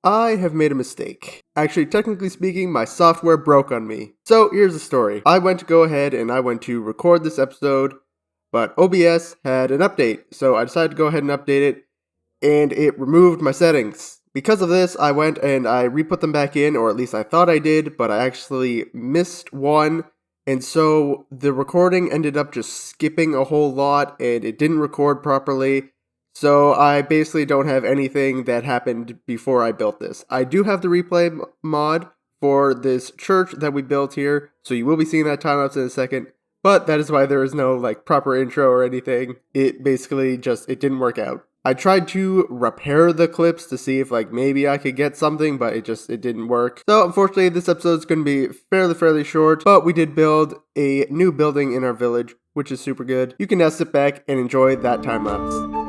I have made a mistake. Actually, technically speaking, my software broke on me. So here's the story. I went to go ahead and I went to record this episode, but OBS had an update, so I decided to go ahead and update it, and it removed my settings. Because of this, I went and I re-put them back in, or at least I thought I did, but I actually missed one, and so the recording ended up just skipping a whole lot, and it didn't record properly. So I basically don't have anything that happened before I built this. I do have the replay mod for this church that we built here, so you will be seeing that time-lapse in a second, but that is why there is no proper intro or anything. It basically it didn't work out. I tried to repair the clips to see if maybe I could get something, but it didn't work. So unfortunately this episode is going to be fairly short, but we did build a new building in our village, which is super good. You can now sit back and enjoy that time-lapse.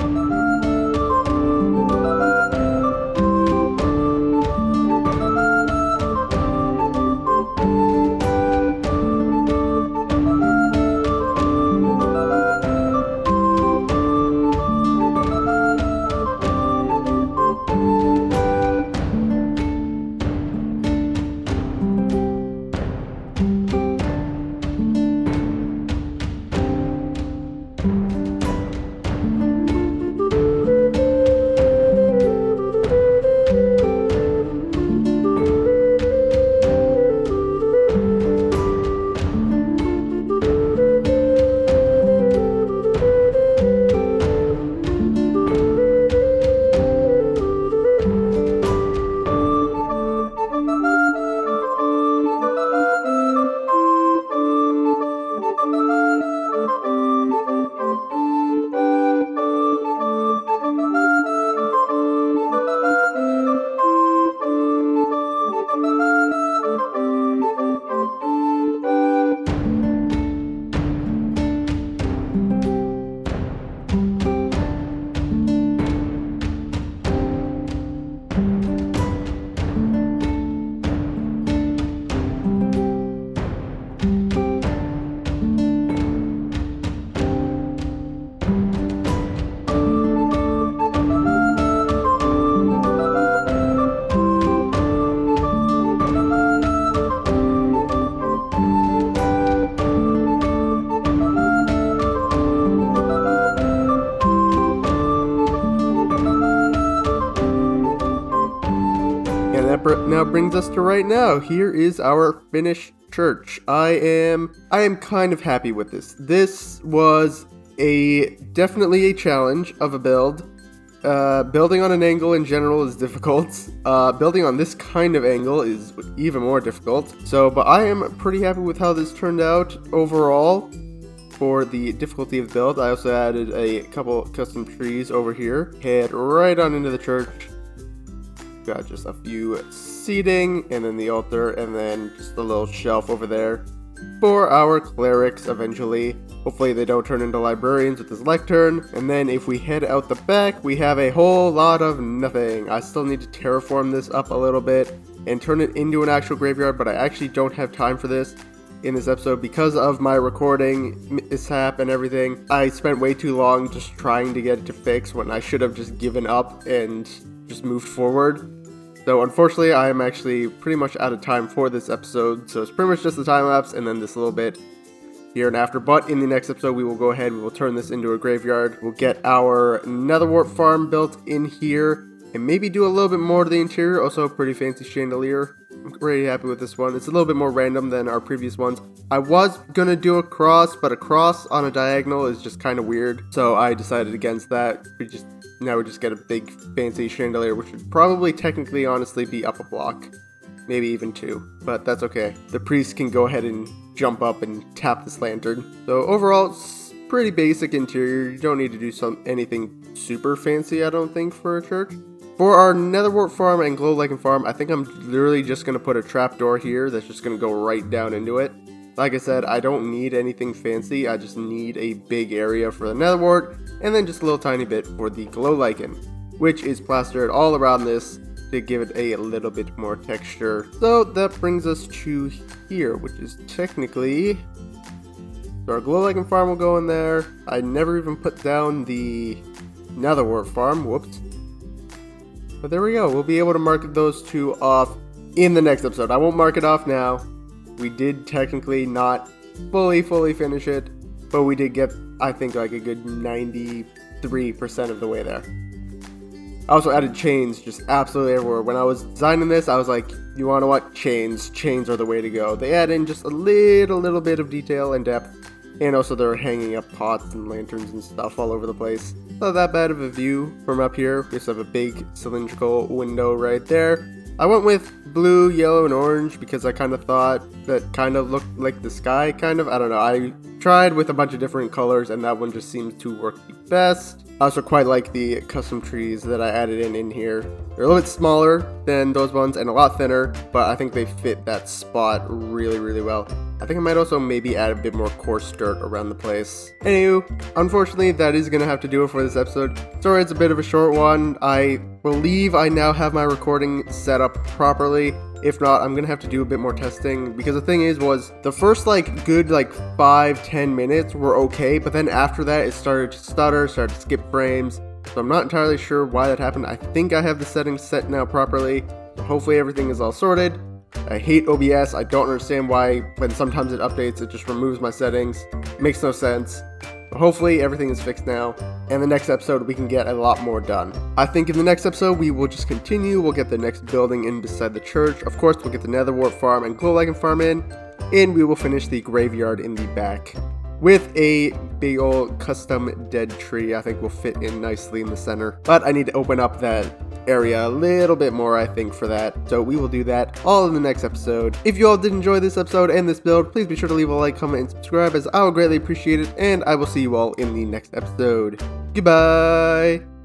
Now brings us to right now. Here is our finished church. I am kind of happy with this. This was definitely a challenge of a build. Building on an angle in general is difficult. Building on this kind of angle is even more difficult. But I am pretty happy with how this turned out overall. For the difficulty of the build, I also added a couple custom trees over here. Head right on into the church. Got just a few seating, and then the altar, and then just a little shelf over there for our clerics eventually. Hopefully they don't turn into librarians with this lectern. And then if we head out the back, we have a whole lot of nothing. I still need to terraform this up a little bit and turn it into an actual graveyard, but I actually don't have time for this in this episode because of my recording mishap and everything. I spent way too long just trying to get it to fix when I should have just given up and just moved forward. So unfortunately, I am actually pretty much out of time for this episode, so it's pretty much just the time-lapse and then this little bit here and after. But in the next episode, we will go ahead, we will turn this into a graveyard. We'll get our netherwart farm built in here, and maybe do a little bit more to the interior. Also a pretty fancy chandelier. I'm pretty happy with this one. It's a little bit more random than our previous ones. I was gonna do a cross, but a cross on a diagonal is just kind of weird, so I decided against that. Now we just get a big fancy chandelier, which would probably technically honestly be up a block. Maybe even two, but that's okay. The priest can go ahead and jump up and tap this lantern. So overall, it's pretty basic interior. You don't need to do anything super fancy, I don't think, for a church. For our netherwart farm and glow lichen farm, I think I'm literally just going to put a trapdoor here that's just going to go right down into it. Like I said, I don't need anything fancy, I just need a big area for the netherwart, and then just a little tiny bit for the glow lichen, which is plastered all around this to give it a little bit more texture. So that brings us to here, which is technically... So our glow lichen farm will go in there. I never even put down the netherwart farm, whoops. But there we go. We'll be able to mark those two off in the next episode. I won't mark it off now. We did technically not fully finish it, but we did get, I think, like a good 93% of the way there. I also added chains just absolutely everywhere. When I was designing this, I was like, you want to what? Chains. Chains are the way to go. They add in just a little bit of detail and depth. And also they're hanging up pots and lanterns and stuff all over the place. Not that bad of a view from up here. We just have a big cylindrical window right there. I went with blue, yellow, and orange because I kind of thought that kind of looked like the sky, kind of. I don't know. I tried with a bunch of different colors and that one just seems to work the best. I also quite like the custom trees that I added in here. They're a little bit smaller than those ones and a lot thinner, but I think they fit that spot really well. I think I might also maybe add a bit more coarse dirt around the place. Anywho, unfortunately, that is going to have to do it for this episode. Sorry, it's a bit of a short one. I believe I now have my recording set up properly. If not, I'm going to have to do a bit more testing, because the thing was the first good 5-10 minutes were okay, but then after that it started to stutter, started to skip frames. So I'm not entirely sure why that happened. I think I have the settings set now properly. So hopefully everything is all sorted. I hate OBS. I don't understand why when sometimes it updates, it just removes my settings. It makes no sense. But hopefully everything is fixed now, and the next episode we can get a lot more done. I think in the next episode we will just continue. We'll get the next building in beside the church. Of course, we'll get the Nether Wart farm and Glow Lichen farm in, and we will finish the graveyard in the back with a big old custom dead tree. I think will fit in nicely in the center, but I need to open up that area a little bit more, I think, for that. So we will do that all in the next episode. If you all did enjoy this episode and this build, please be sure to leave a like, comment, and subscribe, as I will greatly appreciate it, and I will see you all in the next episode. Goodbye!